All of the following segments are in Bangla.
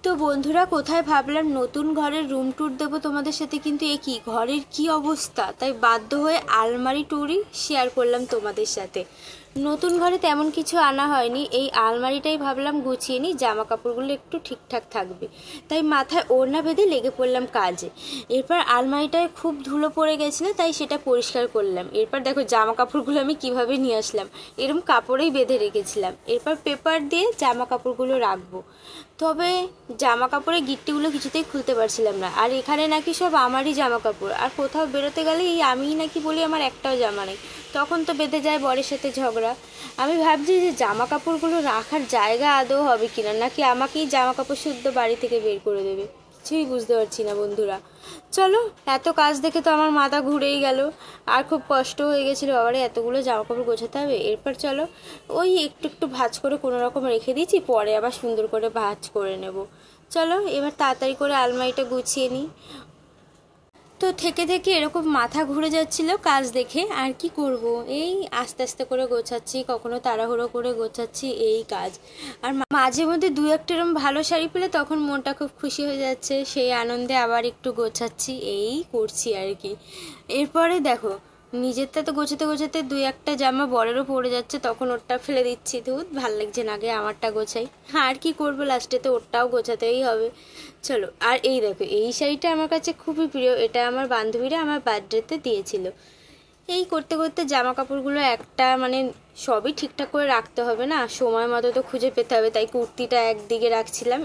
তো বন্ধুরা, কোথায় ভাবলাম নতুন ঘরের রুম ট্যুর দেবো তোমাদের সাথে, কিন্তু একই ঘরের কি অবস্থা, তাই বাধ্য হয়ে আলমারি ট্যুরই শেয়ার করলাম তোমাদের সাথে। নতুন ঘরে তেমন কিছু আনা হয়নি, এই আলমারিটাই ভাবলাম গুছিয়ে নিই, জামা কাপড়গুলো একটু ঠিকঠাক থাকবে, তাই মাথায় ওড়না বেঁধে লেগে পড়লাম কাজে। এরপর আলমারিটায় খুব ধুলো পড়ে গেছিলো, তাই সেটা পরিষ্কার করলাম। এরপর দেখো জামা কাপড়গুলো আমি কিভাবে নিয়ে আসলাম, এরকম কাপড়েই বেঁধে রেখেছিলাম। এরপর পেপার দিয়ে জামা কাপড়গুলো রাখবো, তবে জামা কাপড়ের গিট্টিগুলো কিছুতেই খুলতে পারছিলাম না। আর এখানে নাকি সব আমারই জামা কাপড়, আর কোথাও বেরোতে গেলে এই আমিই নাকি বলি আমার একটাও জামা নেই, তখন তো বেঁধে যায় বরের সাথে ঝগড়া। আমি ভাবছি যে জামা কাপড়গুলো রাখার জায়গা আদৌ হবে কিনা, নাকি আমাকেই জামা কাপড় শুদ্ধ বাড়ি থেকে বের করে দেবে, কিছুই বুঝতে পারছি না বন্ধুরা। চলো, এত কাজ দেখে তো আমার মাথা ঘুরেই গেল, আর খুব কষ্ট হয়ে গেছিলো, বাবারে এতগুলো জামা কাপড় গোছাতে হবে। এরপর চলো ওই একটু একটু ভাঁজ করে কোনো রকম রেখে দিয়েছি, পরে আবার সুন্দর করে ভাঁজ করে নেব। চলো এবার তাড়াতাড়ি করে আলমারিটা গুছিয়ে নিই। তো থেকে থেকে এরকম মাথা ঘুরে যাচ্ছিল কাজ দেখে, আর কি করব, এই আস্তে আস্তে করে গোছাচ্ছি, কখনো তাড়াহুড়ো করে গোছাচ্ছি, এই কাজ। আর মাঝে মধ্যে দু একটা এরকম ভালো শাড়ি পেলে তখন মনটা খুব খুশি হয়ে যাচ্ছে, সেই আনন্দে আবার একটু গোছাচ্ছি, এই করছি আর কি। এরপরে দেখো নিজেরটা তো গোছাতে গোছাতে দুই একটা জামা বরেরও পড়ে যাচ্ছে, তখন ওরটা ফেলে দিচ্ছি, ধুত ভাল লাগছে না, আগে আমারটা গোছাই। আর কি করবো, লাস্টে তো ওরটাও গোছাতেই হবে। চলো, আর এই দেখো এই শাড়িটা আমার কাছে খুবই প্রিয়, এটা আমার বান্ধবীরা আমার বার্থডেতে দিয়েছিল। এই করতে করতে জামা কাপড়গুলো একটা মানে সবই ঠিকঠাক করে রাখতে হবে না, সময় মতো তো খুঁজে পেতে হবে, তাই কুর্তিটা একদিকে রাখছিলাম,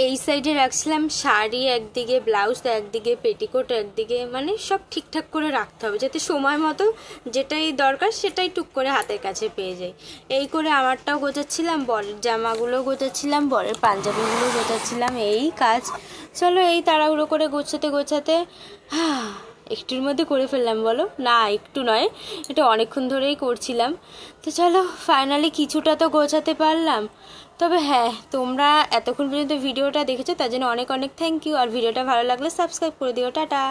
এই সাইডে রাখছিলাম শাড়ি একদিকে, ব্লাউজ একদিকে, পেটিকোট একদিকে, মানে সব ঠিকঠাক করে রাখতে হবে যাতে সময় মতো যেটাই দরকার সেটাই টুক করে হাতের কাছে পেয়ে যাই। এই করে আমারটাও গোছাচ্ছিলাম, বরের জামাগুলো গোছাচ্ছিলাম, বরের পাঞ্জাবিগুলো গোছাচ্ছিলাম, এই কাজ। চলো এই তাড়াহুড়ো করে গোছাতে গোছাতে একটুর মধ্যে করে ফেললাম, বলো না একটু নয়, এটা অনেকক্ষণ ধরেই করছিলাম। তো চলো ফাইনালি কিছুটা তো গোছাতে পারলাম। তবে হ্যাঁ, তোমরা এতক্ষণ পর্যন্ত ভিডিওটা দেখেছো তার জন্য অনেক অনেক থ্যাংক ইউ, আর ভিডিওটা ভালো লাগলে সাবস্ক্রাইব করে দিও। টাটা।